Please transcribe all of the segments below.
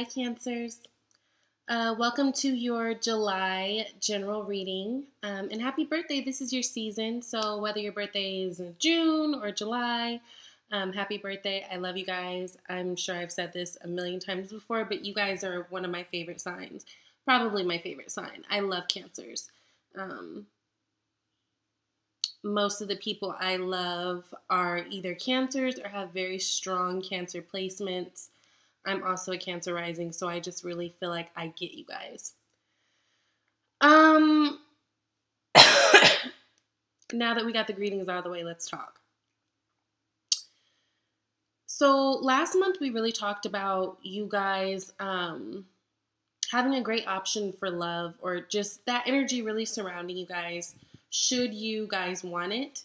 Hi, Cancers. Welcome to your July general reading. And happy birthday. This is your season. So, whether your birthday is in June or July, happy birthday. I love you guys. I'm sure I've said this a million times before, but you guys are one of my favorite signs. Probably my favorite sign. I love Cancers. Most of the people I love are either Cancers or have very strong Cancer placements. I'm also a Cancer rising, so I just really feel like I get you guys. Now that we got the greetings out of the way, let's talk. So last month we really talked about you guys having a great option for love, or just that energy really surrounding you guys should you guys want it,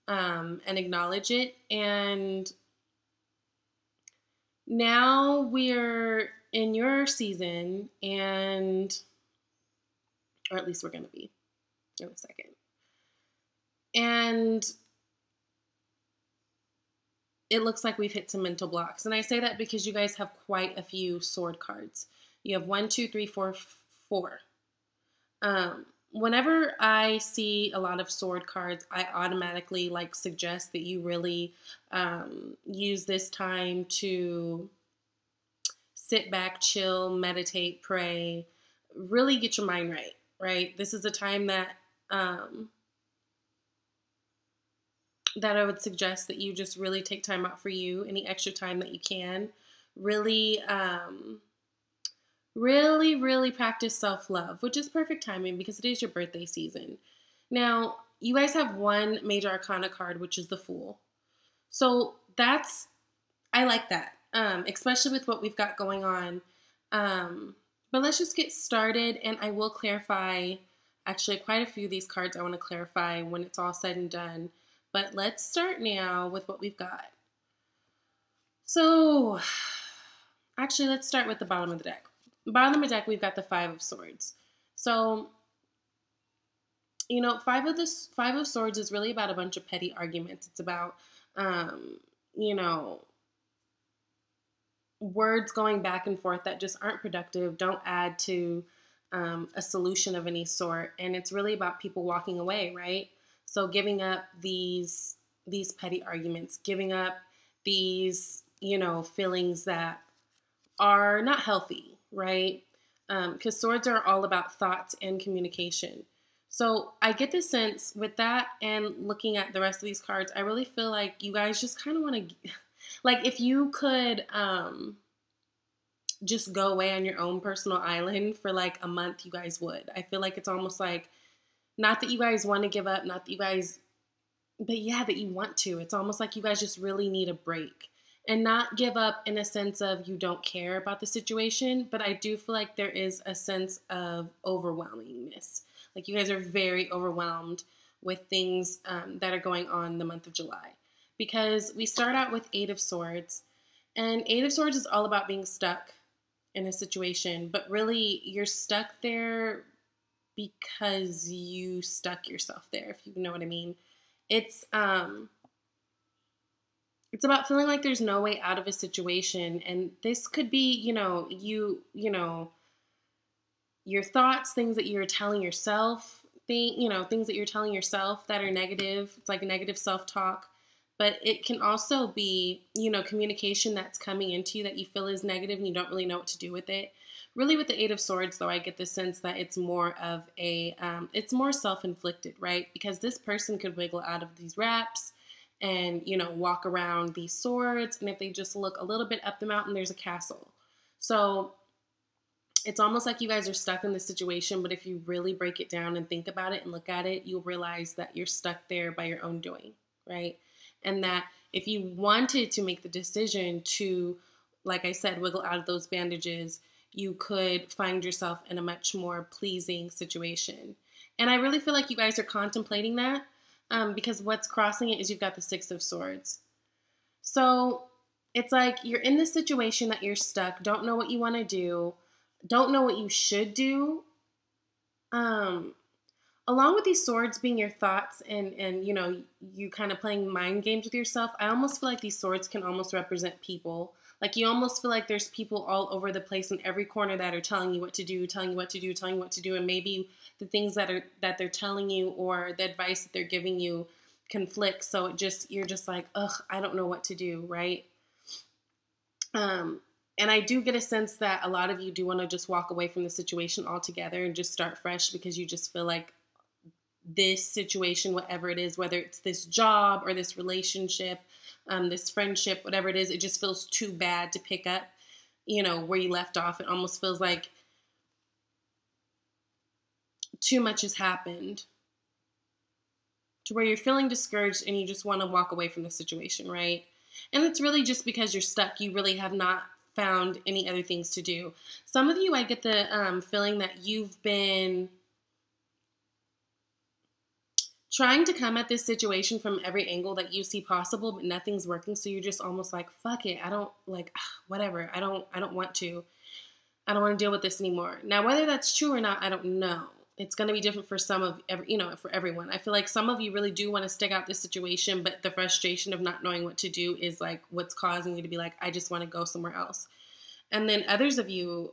and acknowledge it. And now we're in your season, or at least we're going to be in a second. And it looks like we've hit some mental blocks. And I say that because you guys have quite a few sword cards. You have 1, 2, 3, 4, 4. Whenever I see a lot of sword cards, I automatically suggest that you really use this time to sit back, chill, meditate, pray, really get your mind right, right? This is a time that that I would suggest that you just really take time out for you, any extra time that you can. Really, really practice self-love, which is perfect timing because it is your birthday season. Now, you guys have one major arcana card, which is the Fool. So I like that, especially with what we've got going on. But let's just get started, and I will clarify, actually quite a few of these cards I want to clarify when it's all said and done. But let's start now with what we've got. So, actually, let's start with the bottom of the deck. Bottom of the deck, we've got the Five of Swords. So, Five of Swords is really about a bunch of petty arguments. It's about, words going back and forth that just aren't productive, don't add to a solution of any sort. And it's really about people walking away, right? So giving up these petty arguments, giving up these, feelings that are not healthy, right? Because swords are all about thoughts and communication. So I get the sense with that, and looking at the rest of these cards, I really feel like you guys just kind of want to, if you could just go away on your own personal island for a month, you guys would. I feel like it's almost like, not that you guys want to give up, not that you guys, but yeah, that you want to. It's almost like you guys just really need a break. And not give up in a sense of you don't care about the situation, but I do feel like there is a sense of overwhelmingness. Like you guys are very overwhelmed with things that are going on in the month of July. Because we start out with Eight of Swords, and Eight of Swords is all about being stuck in a situation, but really you're stuck there because you stuck yourself there, if you know what I mean. It's about feeling like there's no way out of a situation, and this could be, your thoughts, things that you're telling yourself, things that you're telling yourself that are negative. It's like negative self-talk, but it can also be, communication that's coming into you that you feel is negative and you don't really know what to do with it. Really, with the Eight of Swords, though, I get the sense that it's more of it's more self-inflicted, right? Because this person could wiggle out of these wraps and, walk around these swords. And if they just look a little bit up the mountain, there's a castle. So it's almost like you guys are stuck in this situation. But if you really break it down and think about it and look at it, you'll realize that you're stuck there by your own doing, right? And that if you wanted to make the decision to, like I said, wiggle out of those bandages, you could find yourself in a much more pleasing situation. And I really feel like you guys are contemplating that, because what's crossing it is you've got the Six of Swords. So it's like you're in this situation that you're stuck, don't know what you want to do, don't know what you should do. Along with these swords being your thoughts and you kind of playing mind games with yourself, I almost feel like these swords can almost represent people. Like you almost feel like there's people all over the place in every corner that are telling you what to do, telling you what to do, telling you what to do. And maybe the things that they're telling you or the advice that they're giving you conflicts. So you're just like, ugh, I don't know what to do, right? And I do get a sense that a lot of you do want to just walk away from the situation altogether and just start fresh because you just feel like this situation, whatever it is, whether it's this job or this relationship, this friendship, whatever it is, it just feels too bad to pick up, where you left off. It almost feels like too much has happened to where you're feeling discouraged and you just want to walk away from the situation, right? And it's really just because you're stuck. You really have not found any other things to do. Some of you, I get the feeling that you've been trying to come at this situation from every angle that you see possible, but nothing's working. So you're just almost like, fuck it. I don't whatever. I don't want to. I don't want to deal with this anymore. Now, whether that's true or not, I don't know. It's going to be different for for everyone. I feel like some of you really do want to stick out this situation, but the frustration of not knowing what to do is like what's causing you to be like, I just want to go somewhere else. And then others of you,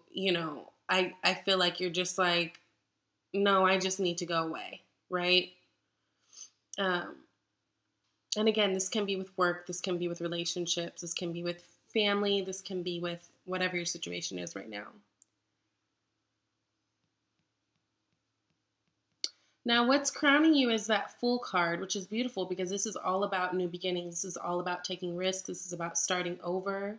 I feel like you're just like, no, I just need to go away, right? And again, this can be with work, this can be with relationships, this can be with family, this can be with whatever your situation is right now. Now, what's crowning you is that Fool card, which is beautiful because this is all about new beginnings. This is all about taking risks. This is about starting over.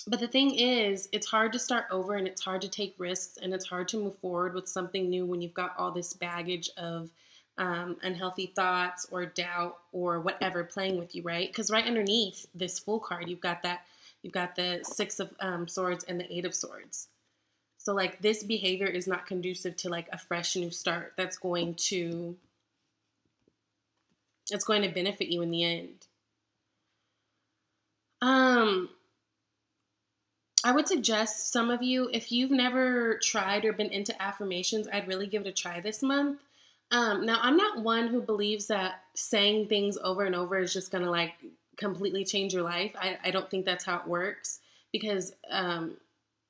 But the thing is, it's hard to start over and it's hard to take risks and it's hard to move forward with something new when you've got all this baggage of unhealthy thoughts or doubt or whatever playing with you, right? Because right underneath this Fool card, you've got the Six of Swords and the Eight of Swords. So like this behavior is not conducive to like a fresh new start that's going to benefit you in the end. I would suggest some of you, if you've never tried or been into affirmations, I'd really give it a try this month. Now, I'm not one who believes that saying things over and over is just going to like completely change your life. I don't think that's how it works because,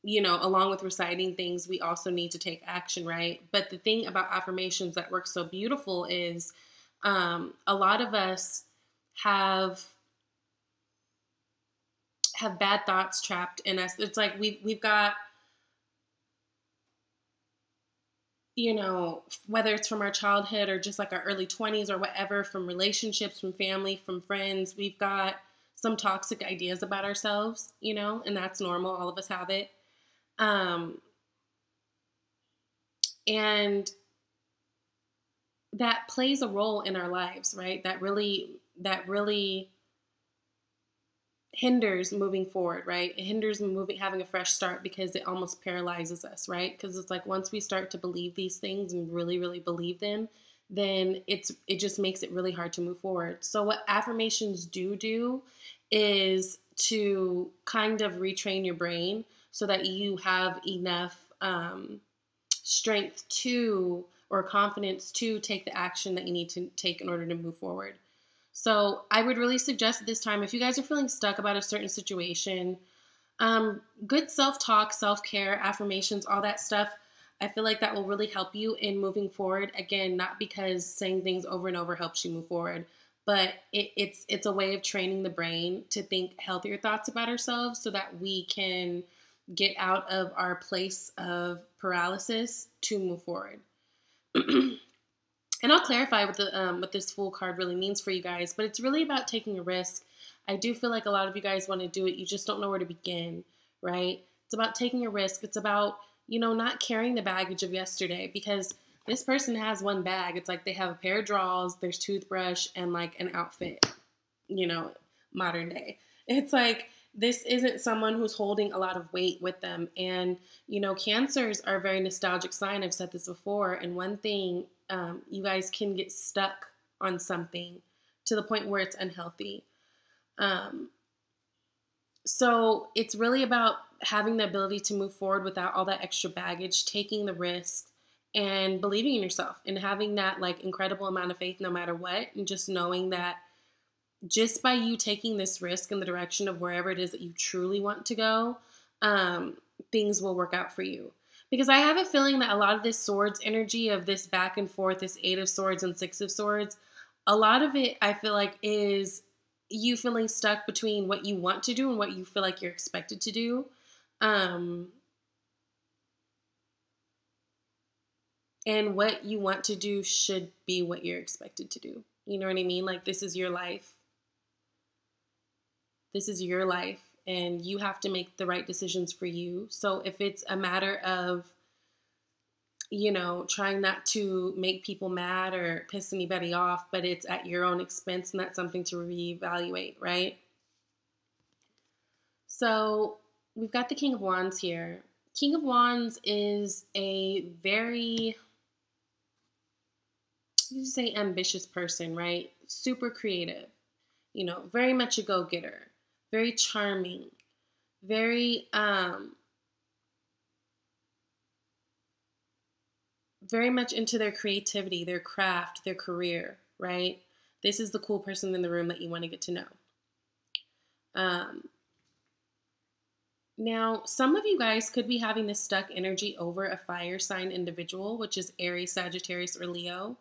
along with reciting things, we also need to take action, right? But the thing about affirmations that works so beautiful is a lot of us have bad thoughts trapped in us. It's like we've got, whether it's from our childhood or just like our early 20s or whatever, from relationships, from family, from friends, we've got some toxic ideas about ourselves, and that's normal. All of us have it. And that plays a role in our lives, right? That really hinders moving forward, right? It hinders having a fresh start because it almost paralyzes us, right? Because it's like once we start to believe these things and really, really believe them, then it just makes it really hard to move forward. So what affirmations do is to kind of retrain your brain so that you have enough strength or confidence to take the action that you need to take in order to move forward. So I would really suggest at this time, if you guys are feeling stuck about a certain situation, good self-talk, self-care, affirmations, all that stuff, I feel like that will really help you in moving forward. Again, not because saying things over and over helps you move forward, but it's a way of training the brain to think healthier thoughts about ourselves so that we can get out of our place of paralysis to move forward. And I'll clarify what this Fool card really means for you guys, but it's really about taking a risk. I do feel like a lot of you guys want to do it. You just don't know where to begin, right? It's about taking a risk. It's about, not carrying the baggage of yesterday because this person has one bag. It's like they have a pair of drawers, there's toothbrush, and like an outfit, modern day. It's like this isn't someone who's holding a lot of weight with them. And, cancers are a very nostalgic sign. I've said this before. And one thing, you guys can get stuck on something to the point where it's unhealthy. So it's really about having the ability to move forward without all that extra baggage, taking the risk and believing in yourself and having that like incredible amount of faith no matter what. And just knowing that just by you taking this risk in the direction of wherever it is that you truly want to go, things will work out for you. Because I have a feeling that a lot of this swords energy of this back and forth, this 8 of swords and 6 of swords, a lot of it I feel like is you feeling stuck between what you want to do and what you feel like you're expected to do. And what you want to do should be what you're expected to do. You know what I mean? Like, this is your life. This is your life, and you have to make the right decisions for you. So if it's a matter of, you know, trying not to make people mad or piss anybody off, but it's at your own expense, and that's something to reevaluate, right? So we've got the King of Wands here. King of Wands is a very, you say, ambitious person, right? Super creative, you know, very much a go-getter, very charming, very much into their creativity, their craft, their career, right? This is the cool person in the room that you want to get to know. Now, some of you guys could be having this stuck energy over a fire sign individual, which is Aries, Sagittarius, or Leo,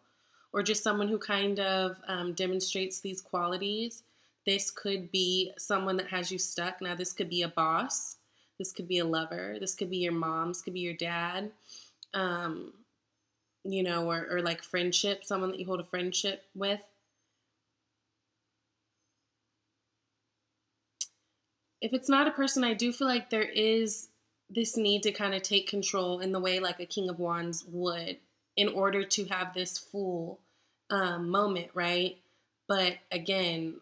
or just someone who kind of demonstrates these qualities. This could be someone that has you stuck. Now, this could be a boss. This could be a lover. This could be your mom. This could be your dad. You know, or like friendship, someone that you hold a friendship with. If it's not a person, I do feel like there is this need to kind of take control in the way like a King of Wands would in order to have this full moment, right? But again,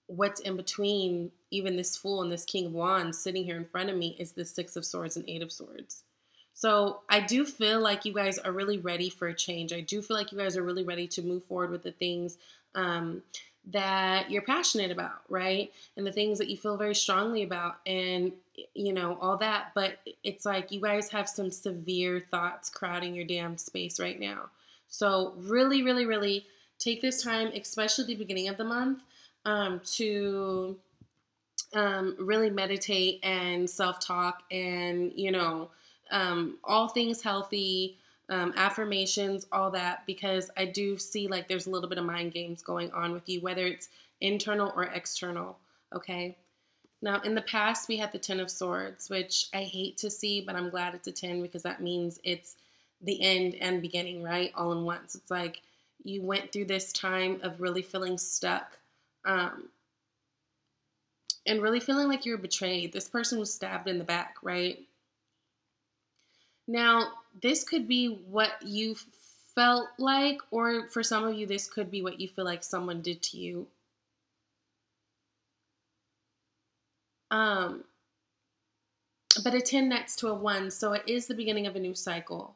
what's in between even this Fool and this King of Wands sitting here in front of me is the 6 of Swords and 8 of Swords. So I do feel like you guys are really ready for a change. I do feel like you guys are really ready to move forward with the things that you're passionate about, right? And the things that you feel very strongly about and, you know, all that. But it's like you guys have some severe thoughts crowding your damn space right now. So really, really, really take this time, especially the beginning of the month, to really meditate and self-talk and, you know, all things healthy, affirmations, all that, because I do see like there's a little bit of mind games going on with you, whether it's internal or external, okay? Now, in the past, we had the 10 of Swords, which I hate to see, but I'm glad it's a 10 because that means it's the end and beginning, right? All in once. It's like you went through this time of really feeling stuck, and really feeling like you were betrayed. This person was stabbed in the back, right? Now, this could be what you felt like, or for some of you, this could be what you feel like someone did to you. But a 10 next to a 1, so it is the beginning of a new cycle.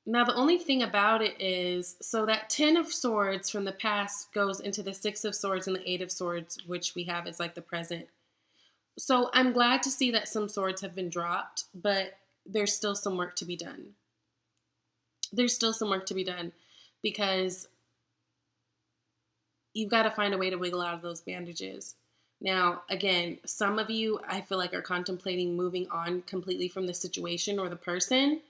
Now, the only thing about it is, so that 10 of Swords from the past goes into the 6 of Swords and the 8 of Swords, which we have as like the present. So I'm glad to see that some swords have been dropped, but there's still some work to be done. There's still some work to be done because you've got to find a way to wiggle out of those bandages. Now, again, some of you, I feel like, are contemplating moving on completely from the situation or the person.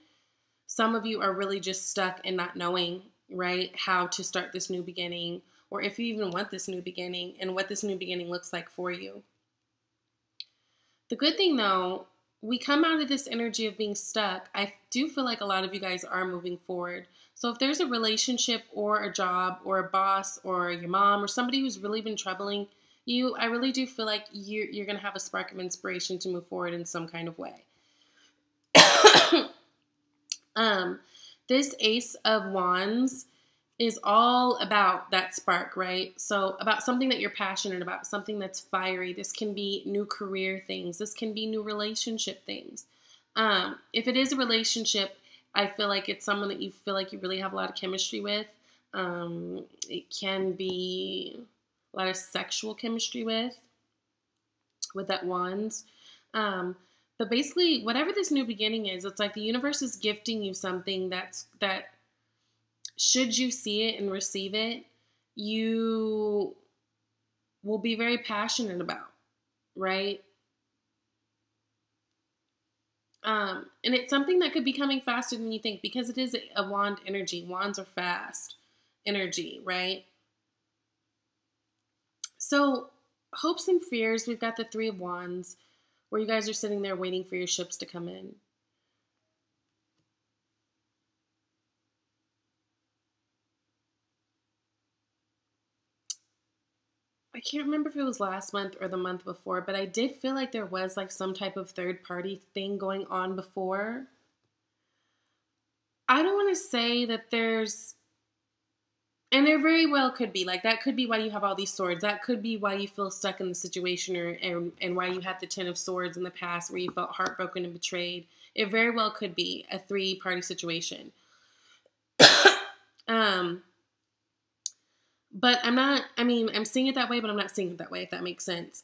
Some of you are really just stuck and not knowing, right, how to start this new beginning, or if you even want this new beginning and what this new beginning looks like for you. The good thing, though, we come out of this energy of being stuck. I do feel like a lot of you guys are moving forward. So if there's a relationship or a job or a boss or your mom or somebody who's really been troubling you, I really do feel like you're going to have a spark of inspiration to move forward in some kind of way. This Ace of Wands is all about that spark, right? So about something that you're passionate about, something that's fiery. This can be new career things. This can be new relationship things. If it is a relationship, I feel like it's someone that you feel like you really have a lot of chemistry with. It can be a lot of sexual chemistry with that Wands. But basically, whatever this new beginning is, it's like the universe is gifting you something that should you see it and receive it, you will be very passionate about, right? And it's something that could be coming faster than you think because it is a wand energy. Wands are fast energy, right? So hopes and fears, we've got the Three of Wands where you guys are sitting there waiting for your ships to come in. I can't remember if it was last month or the month before, but I did feel like there was like some type of third party thing going on before. I don't want to say that there's, and there very well could be, like that could be why you have all these swords. That could be why you feel stuck in the situation, and why you had the Ten of Swords in the past where you felt heartbroken and betrayed. It very well could be a three-party situation. But I'm seeing it that way, but I'm not seeing it that way, if that makes sense.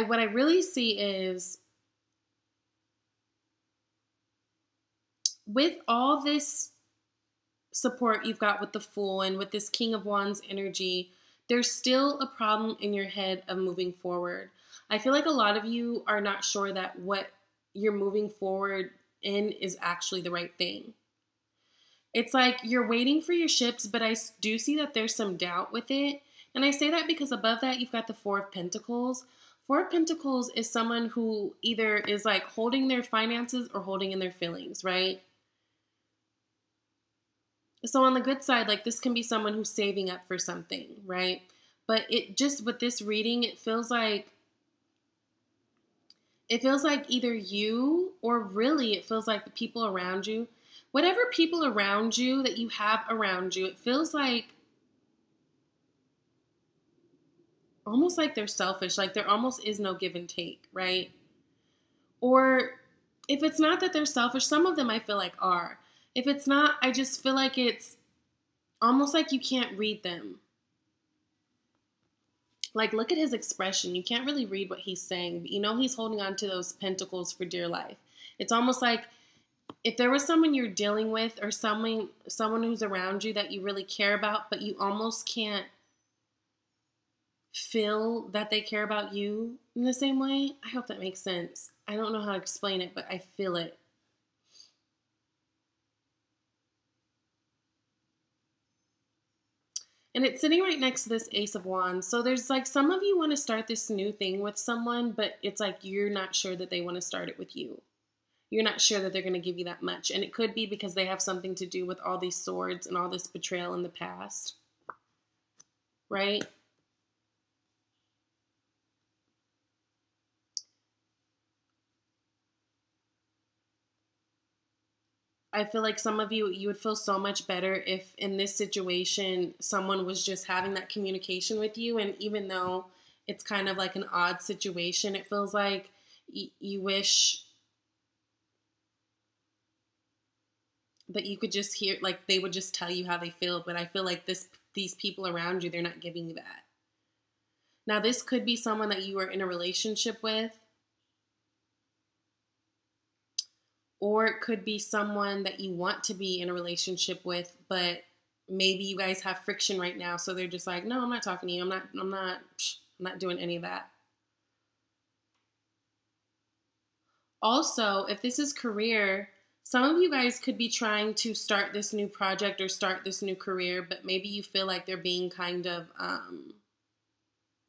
What I really see is with all this support you've got with the Fool and with this King of Wands energy, there's still a problem in your head of moving forward. I feel like a lot of you are not sure that what you're moving forward in is actually the right thing. It's like you're waiting for your ships, but I do see that there's some doubt with it. And I say that because above that, you've got the Four of Pentacles. Four of Pentacles is someone who either is like holding their finances or holding in their feelings, right? So on the good side, like this can be someone who's saving up for something, right? But it just, with this reading, it feels like either you or really it feels like the people around you, whatever people around you that you have around you, it feels like almost like they're selfish, like there almost is no give and take, right? Or if it's not that they're selfish, some of them I feel like are. If it's not, I just feel like it's almost like you can't read them. Like, look at his expression. You can't really read what he's saying, but you know he's holding on to those pentacles for dear life. It's almost like if there was someone you're dealing with or someone who's around you that you really care about, but you almost can't feel that they care about you in the same way. I hope that makes sense. I don't know how to explain it, but I feel it. And it's sitting right next to this Ace of Wands. So there's like some of you want to start this new thing with someone, but it's like you're not sure that they want to start it with you. You're not sure that they're going to give you that much. And it could be because they have something to do with all these swords and all this betrayal in the past. Right? I feel like some of you would feel so much better if in this situation someone was just having that communication with you. And even though it's kind of like an odd situation, it feels like you wish that you could just hear, like they would just tell you how they feel. But I feel like these people around you, they're not giving you that. Now, this could be someone that you are in a relationship with. Or it could be someone that you want to be in a relationship with, but maybe you guys have friction right now. So they're just like, no, I'm not talking to you. I'm not doing any of that. Also, if this is career, some of you guys could be trying to start this new project or start this new career, but maybe you feel like they're being kind of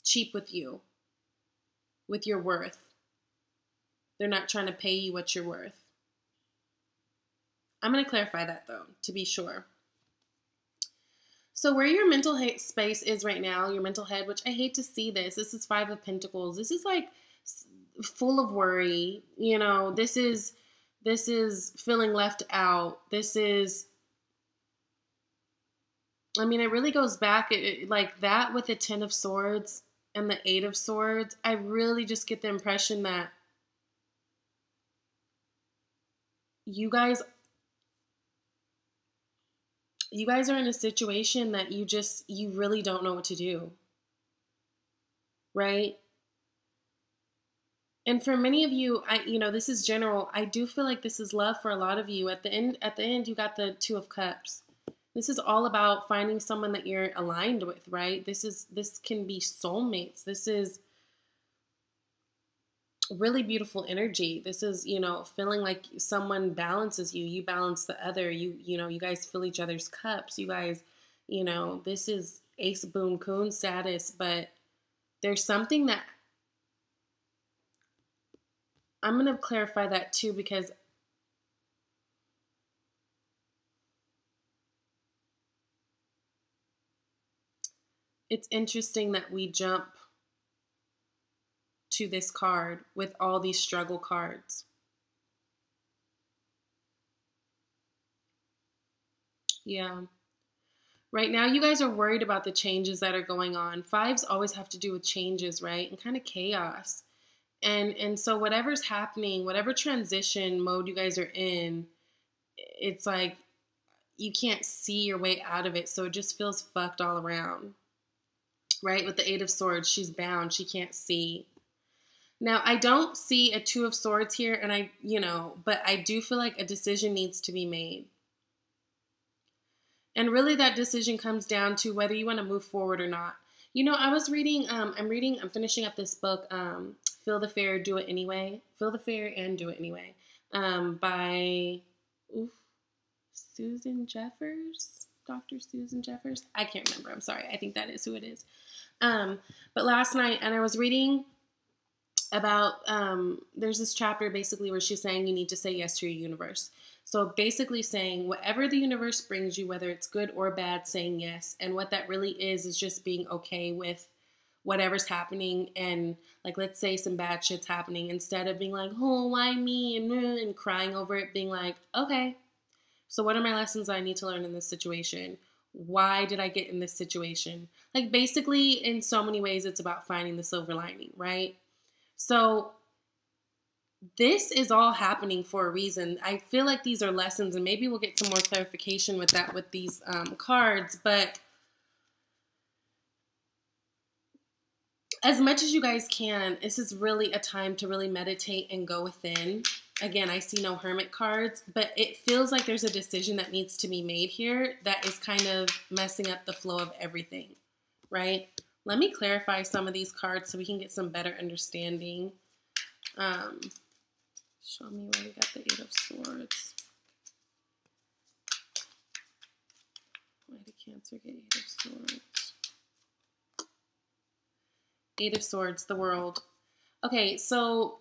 cheap with you, with your worth. They're not trying to pay you what you're worth. I'm going to clarify that, though, to be sure. So where your mental space is right now, your mental head, which I hate to see this. This is Five of Pentacles. This is like full of worry. You know, this is feeling left out. This is, I mean, it really goes back like that with the Ten of Swords and the Eight of Swords. I really just get the impression that you guys are in a situation that you really don't know what to do. Right? And for many of you, this is general. I do feel like this is love for a lot of you. At the end, you got the Two of Cups. This is all about finding someone that you're aligned with, right? This can be soulmates. This is really beautiful energy. This is, feeling like someone balances you. You balance the other. You guys fill each other's cups. You guys, this is ace boon coon status, but there's something that I'm going to clarify that too, because it's interesting that we jump to this card with all these struggle cards. Yeah. Right now, you guys are worried about the changes that are going on. Fives always have to do with changes, right? And kind of chaos. And so whatever's happening, whatever transition mode you guys are in, it's like you can't see your way out of it. So it just feels fucked all around, right? With the Eight of Swords, she's bound. She can't see. Now, I don't see a Two of Swords here, and but I do feel like a decision needs to be made. And really that decision comes down to whether you want to move forward or not. I was reading, I'm finishing up this book, Feel the Fear, Do It Anyway. Feel the Fear and Do It Anyway, by Susan Jeffers, Dr. Susan Jeffers. I can't remember. I'm sorry. I think that is who it is. But last night, and I was reading about, there's this chapter basically where she's saying you need to say yes to your universe. So basically saying whatever the universe brings you, whether it's good or bad, saying yes. And what that really is just being okay with whatever's happening. And like, let's say some bad shit's happening, instead of being like, oh, why me? And crying over it, being like, okay, so what are my lessons I need to learn in this situation? Why did I get in this situation? Like basically in so many ways, it's about finding the silver lining, right? So this is all happening for a reason. I feel like these are lessons, and maybe we'll get some more clarification with that with these cards. But as much as you guys can, this is really a time to really meditate and go within. Again, I see no Hermit cards, but it feels like there's a decision that needs to be made here that is kind of messing up the flow of everything, right? Let me clarify some of these cards so we can get some better understanding. Show me where we got the Eight of Swords. Why did Cancer get Eight of Swords? Eight of Swords, the World. Okay, so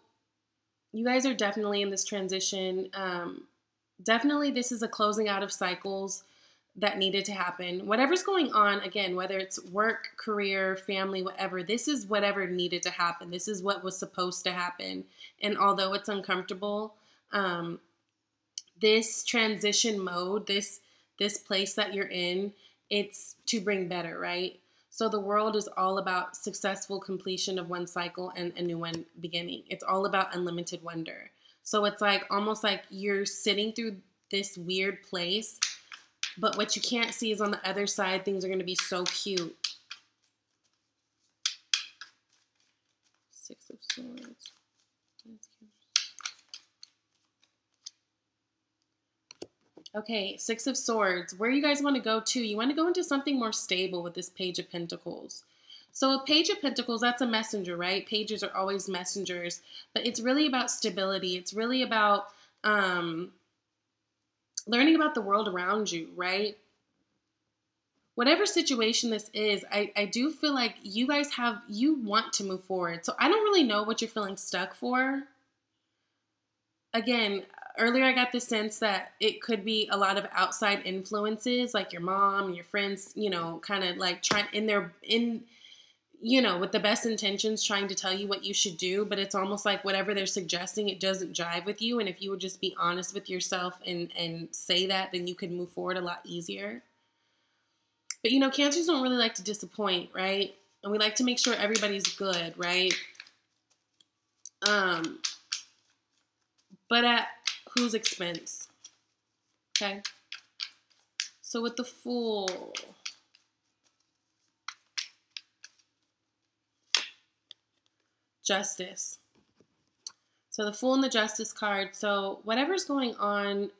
you guys are definitely in this transition. Definitely this is a closing out of cycles that needed to happen. Whatever's going on, again, whether it's work, career, family, whatever, this is whatever needed to happen. This is what was supposed to happen. And although it's uncomfortable, this transition mode, this place that you're in, it's to bring better, right? So the world is all about successful completion of one cycle and a new one beginning. It's all about unlimited wonder. So it's like almost like you're sitting through this weird place, but what you can't see is on the other side, things are going to be so cute. Six of Swords. Okay, Six of Swords. Where you guys want to go to? You want to go into something more stable with this Page of Pentacles. So a Page of Pentacles, that's a messenger, right? Pages are always messengers, but it's really about stability. It's really about learning about the world around you, right? Whatever situation this is, I do feel like you guys you want to move forward. So I don't really know what you're feeling stuck for. Again, earlier I got the sense that it could be a lot of outside influences, like your mom and your friends, kind of like with the best intentions trying to tell you what you should do, but it's almost like whatever they're suggesting, it doesn't jive with you. And if you would just be honest with yourself and say that, then you could move forward a lot easier. But Cancers don't really like to disappoint, right? And we like to make sure everybody's good, right? But at whose expense? Okay. So with the Fool, Justice. So the Fool and the Justice card. So whatever's going on,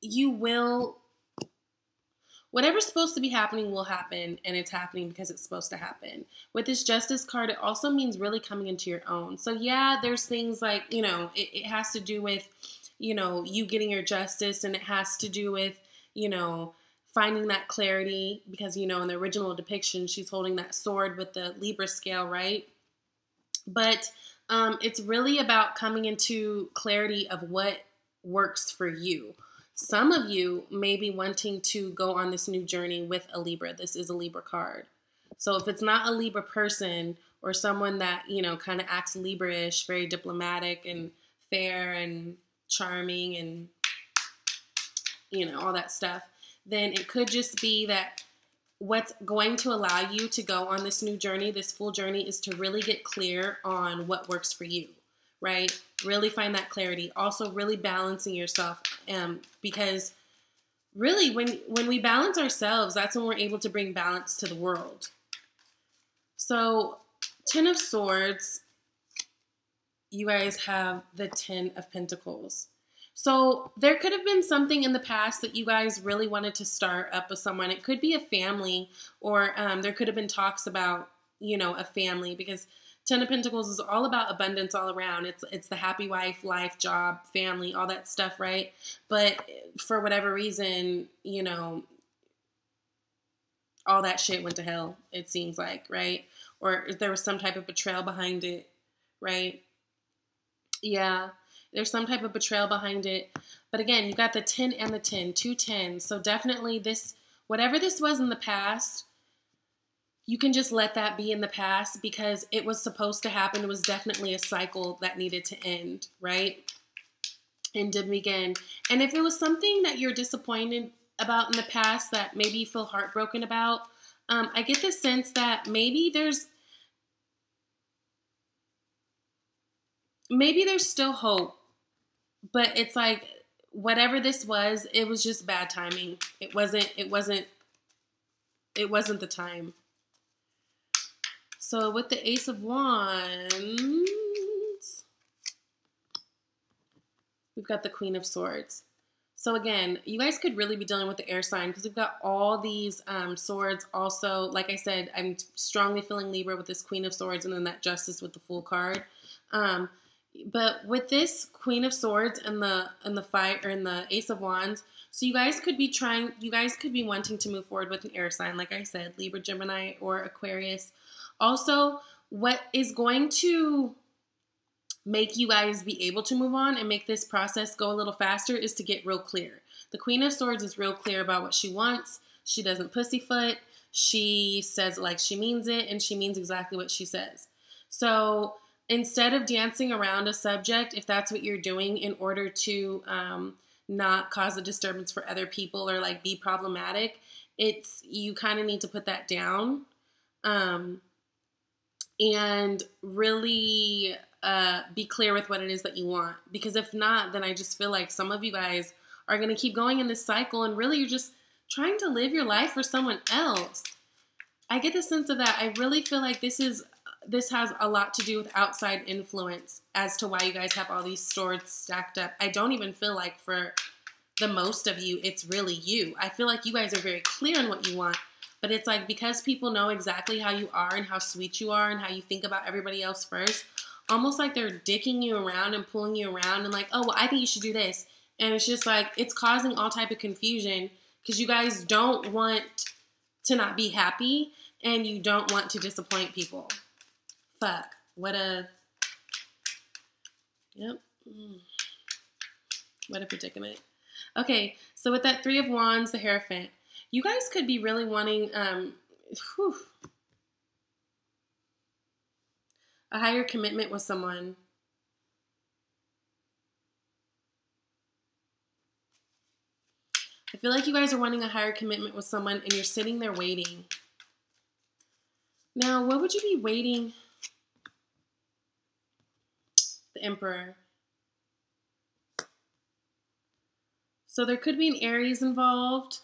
you will whatever's supposed to be happening will happen, and it's happening because it's supposed to happen. With this Justice card, it also means really coming into your own. So yeah, there's things like, it has to do with, you getting your justice, and it has to do with, finding that clarity, because, in the original depiction, she's holding that sword with the Libra scale, right? But it's really about coming into clarity of what works for you. Some of you may be wanting to go on this new journey with a Libra. This is a Libra card. So if it's not a Libra person, or someone that, kind of acts Libra-ish, very diplomatic and fair and charming and, all that stuff, then it could just be that what's going to allow you to go on this new journey, this full journey, is to really get clear on what works for you, right? Really find that clarity. Also really balancing yourself, because really when we balance ourselves, that's when we're able to bring balance to the world. So 10 of Swords, you guys have the 10 of Pentacles. So there could have been something in the past that you guys really wanted to start up with someone. It could be a family, or there could have been talks about, a family, because 10 of Pentacles is all about abundance all around. It's the happy wife, life, job, family, all that stuff, right? But for whatever reason, all that shit went to hell, it seems like, right? Or there was some type of betrayal behind it, right? Yeah, there's some type of betrayal behind it. But again, you got the 10 and the 10, 2 10s. So definitely this, whatever this was in the past, you can just let that be in the past, because it was supposed to happen. It was definitely a cycle that needed to end, right? And to begin. And if it was something that you're disappointed about in the past, that maybe you feel heartbroken about, I get the sense that maybe there's still hope, but it's like, whatever this was, it was just bad timing. It wasn't the time. So with the Ace of Wands, we've got the Queen of Swords. So again, you guys could really be dealing with the air sign, because we've got all these swords. Also, like I said, I'm strongly feeling Libra with this Queen of Swords, and then that Justice with the Fool card. But with this Queen of Swords and the Fire, or in the Ace of Wands, so you guys could be wanting to move forward with an air sign, like I said, Libra, Gemini, or Aquarius. Also, what is going to make you guys be able to move on and make this process go a little faster is to get real clear. The Queen of Swords is real clear about what she wants. She doesn't pussyfoot. She says it like she means it, and she means exactly what she says. So instead of dancing around a subject, if that's what you're doing in order to not cause a disturbance for other people, or like be problematic, you kind of need to put that down, and really be clear with what it is that you want. Because if not, then I just feel like some of you guys are going to keep going in this cycle, and really you're just trying to live your life for someone else. I get the sense of that. I really feel like this has a lot to do with outside influence as to why you guys have all these swords stacked up. I don't even feel like, for the most of you, it's really you. I feel like you guys are very clear on what you want, but it's like, because people know exactly how you are and how sweet you are and how you think about everybody else first, almost like they're dicking you around and pulling you around and like, oh, well, I think you should do this. And it's just like, it's causing all type of confusion, because you guys don't want to not be happy, and you don't want to disappoint people. Fuck. Yep. What a predicament. Okay, so with that 3 of Wands, the Hierophant, you guys could be really wanting a higher commitment with someone. I feel like you guys are wanting a higher commitment with someone, and you're sitting there waiting. Now, what would you be waiting? The Emperor. So there could be an Aries involved.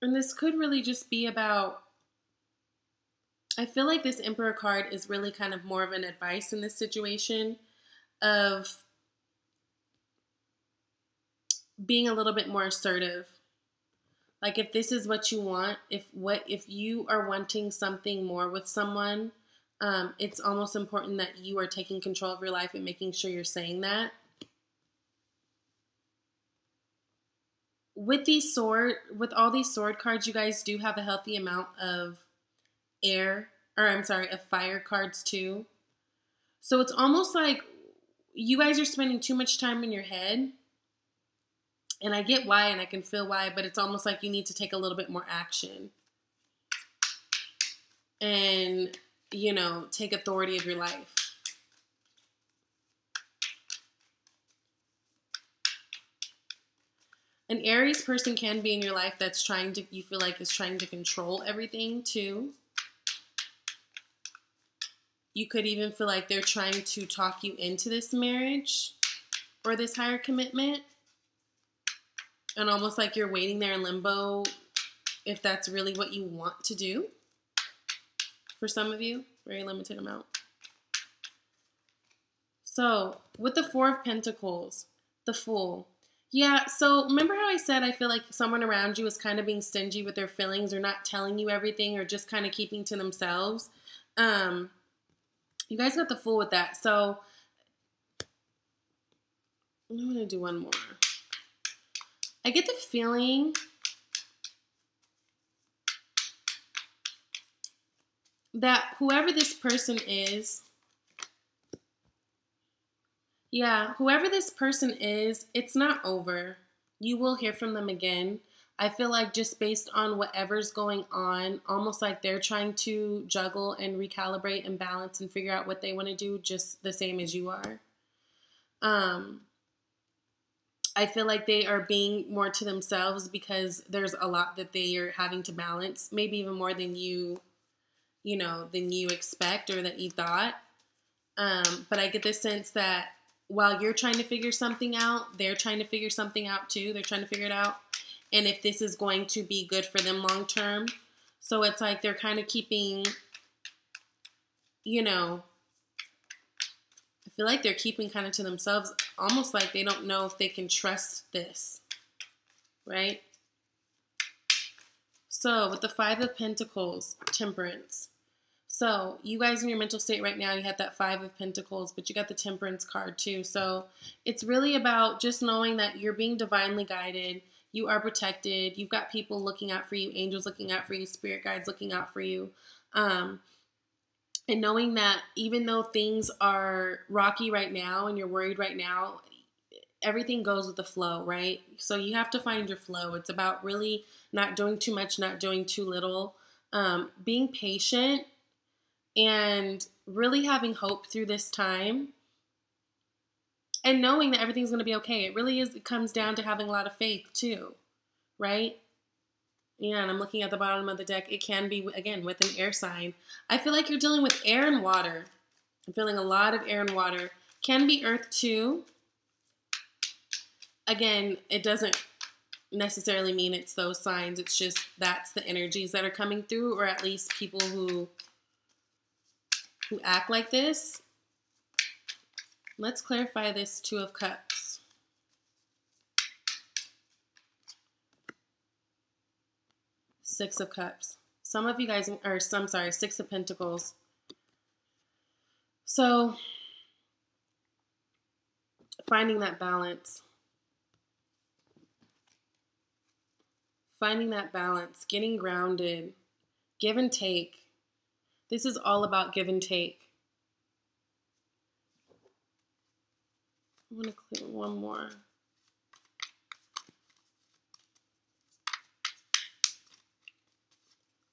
And this could really just be about I feel like this Emperor card is really kind of more of an advice in this situation of being a little bit more assertive. Like if this is what you want, if you are wanting something more with someone, it's almost important that you are taking control of your life and making sure you're saying that. With all these sword cards, you guys do have a healthy amount of of fire cards too. So it's almost like you guys are spending too much time in your head. And I get why, and I can feel why, but it's almost like you need to take a little bit more action. And, take authority of your life. An Aries person can be in your life that's you feel like is trying to control everything too. You could even feel like they're trying to talk you into this marriage or this higher commitment. And almost like you're waiting there in limbo if that's really what you want to do. For some of you, very limited amount. So, with the Four of Pentacles, the Fool. Yeah, so remember how I said I feel like someone around you is kind of being stingy with their feelings or not telling you everything or just kind of keeping to themselves? You guys got the Fool with that. So, I'm going to do one more. I get the feeling that whoever this person is, it's not over. You will hear from them again. I feel like just based on whatever's going on, almost like they're trying to juggle and recalibrate and balance and figure out what they want to do just the same as you are. I feel like they are being more to themselves because there's a lot that they are having to balance, maybe even more than you expect or that you thought. But I get the sense that while you're trying to figure something out, they're trying to figure something out too. They're trying to figure it out. And if this is going to be good for them long term. So it's like they're kind of keeping, I feel like they're keeping kind of to themselves, almost like they don't know if they can trust this, right? So with the Five of Pentacles, Temperance. So you guys in your mental state right now, you had that Five of Pentacles, but you got the Temperance card too. So it's really about just knowing that you're being divinely guided. You are protected. You've got people looking out for you, angels looking out for you, spirit guides looking out for you. And knowing that even though things are rocky right now and you're worried right now, everything goes with the flow, right? So you have to find your flow. It's about really not doing too much, not doing too little, being patient and really having hope through this time and knowing that everything's going to be okay. It comes down to having a lot of faith too, right? Yeah, and I'm looking at the bottom of the deck. It can be, again, with an air sign. I feel like you're dealing with air and water. I'm feeling a lot of air and water. Can be earth too. Again, it doesn't necessarily mean it's those signs. It's just that's the energies that are coming through, or at least people who act like this. Let's clarify this Two of Cups. Six of Cups. Some of you guys, Six of Pentacles. So, finding that balance. Finding that balance, getting grounded, give and take. This is all about give and take. I'm going to clear one more.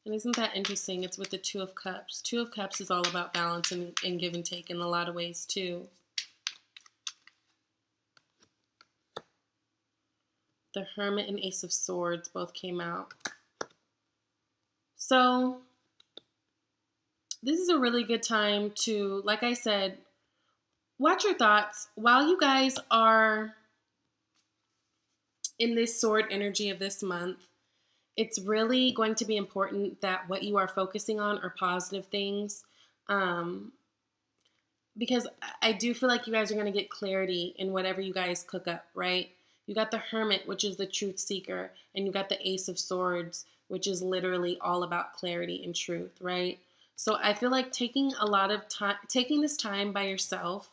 And isn't that interesting? It's with the Two of Cups. Two of Cups is all about balance and give and take in a lot of ways too. The Hermit and Ace of Swords both came out. So this is a really good time to, like I said, watch your thoughts while you guys are in this sword energy of this month. It's really going to be important that what you are focusing on are positive things. Um, because I do feel like you guys are going to get clarity in whatever you guys cook up, right? You got the Hermit, which is the truth seeker, and you got the Ace of Swords, which is literally all about clarity and truth, right? So I feel like taking a lot of time, taking this time by yourself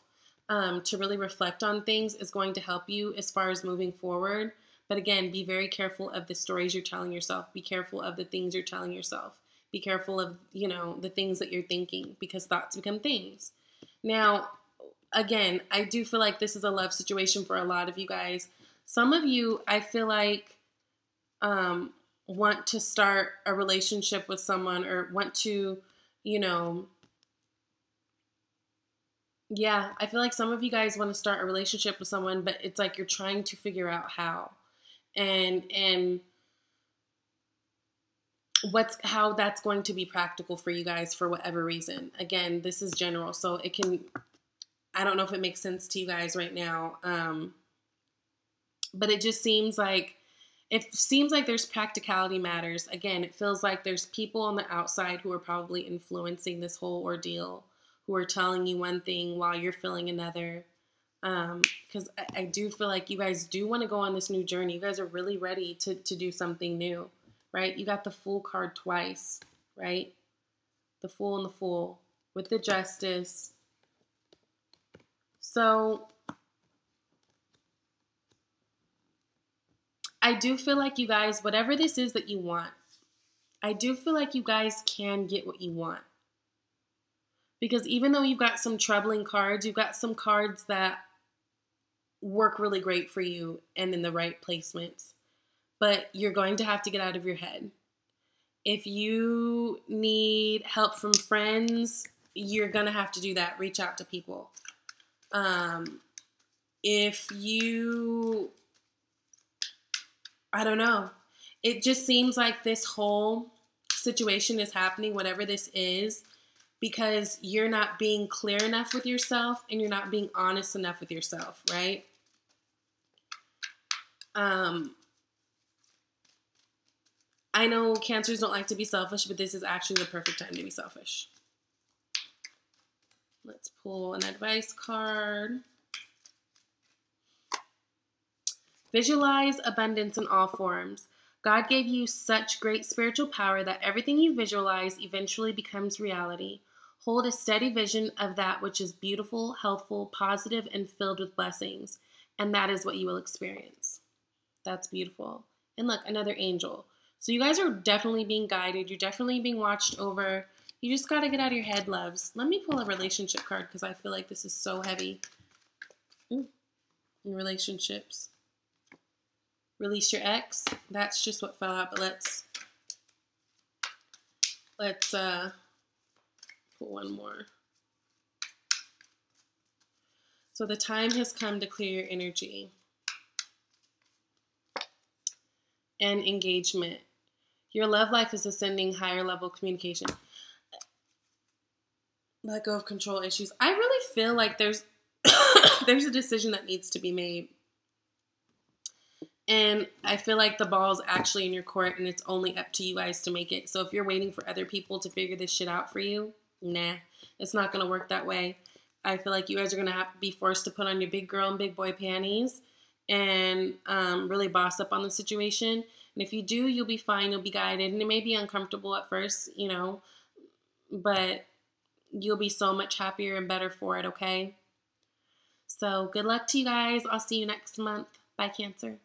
to really reflect on things is going to help you as far as moving forward. But again, be very careful of the stories you're telling yourself. Be careful of the things you're telling yourself. Be careful of, the things that you're thinking, because thoughts become things. Now, again, I do feel like this is a love situation for a lot of you guys. Some of you, I feel like, want to start a relationship with someone, or want to, yeah, I feel like some of you guys want to start a relationship with someone, but it's like you're trying to figure out how, and how that's going to be practical for you guys for whatever reason. Again, this is general, so I don't know if it makes sense to you guys right now. But it just seems like, there's practicality matters. Again, it feels like there's people on the outside who are probably influencing this whole ordeal, who are telling you one thing while you're feeling another. Because I do feel like you guys do want to go on this new journey. You guys are really ready to do something new, right? You got the Fool card twice, right? The Fool and the Fool with the Justice. So I do feel like you guys, whatever this is that you want, I do feel like you guys can get what you want. Because even though you've got some troubling cards, you've got some cards that work really great for you and in the right placements. But you're going to have to get out of your head. If you need help from friends, you're going to have to do that. Reach out to people. If you, I don't know. It just seems like this whole situation is happening, whatever this is, because you're not being clear enough with yourself and you're not being honest enough with yourself, right? I know Cancers don't like to be selfish, but this is actually the perfect time to be selfish. Let's pull an advice card. Visualize abundance in all forms. God gave you such great spiritual power that everything you visualize eventually becomes reality. Hold a steady vision of that which is beautiful, healthful, positive, and filled with blessings. And that is what you will experience. That's beautiful. And look, another angel. So you guys are definitely being guided. You're definitely being watched over. You just got to get out of your head, loves. Let me pull a relationship card because I feel like this is so heavy. In relationships. Release your ex. That's just what fell out, but let's pull one more. So the time has come to clear your energy and engagement. Your love life is ascending, higher level communication. Let go of control issues. I really feel like there's there's a decision that needs to be made. And I feel like the ball is actually in your court and it's only up to you guys to make it. So if you're waiting for other people to figure this shit out for you, nah, it's not going to work that way. I feel like you guys are going to have to be forced to put on your big girl and big boy panties and really boss up on the situation. And if you do, you'll be fine. You'll be guided. And it may be uncomfortable at first, but you'll be so much happier and better for it, okay? So good luck to you guys. I'll see you next month. Bye, Cancer.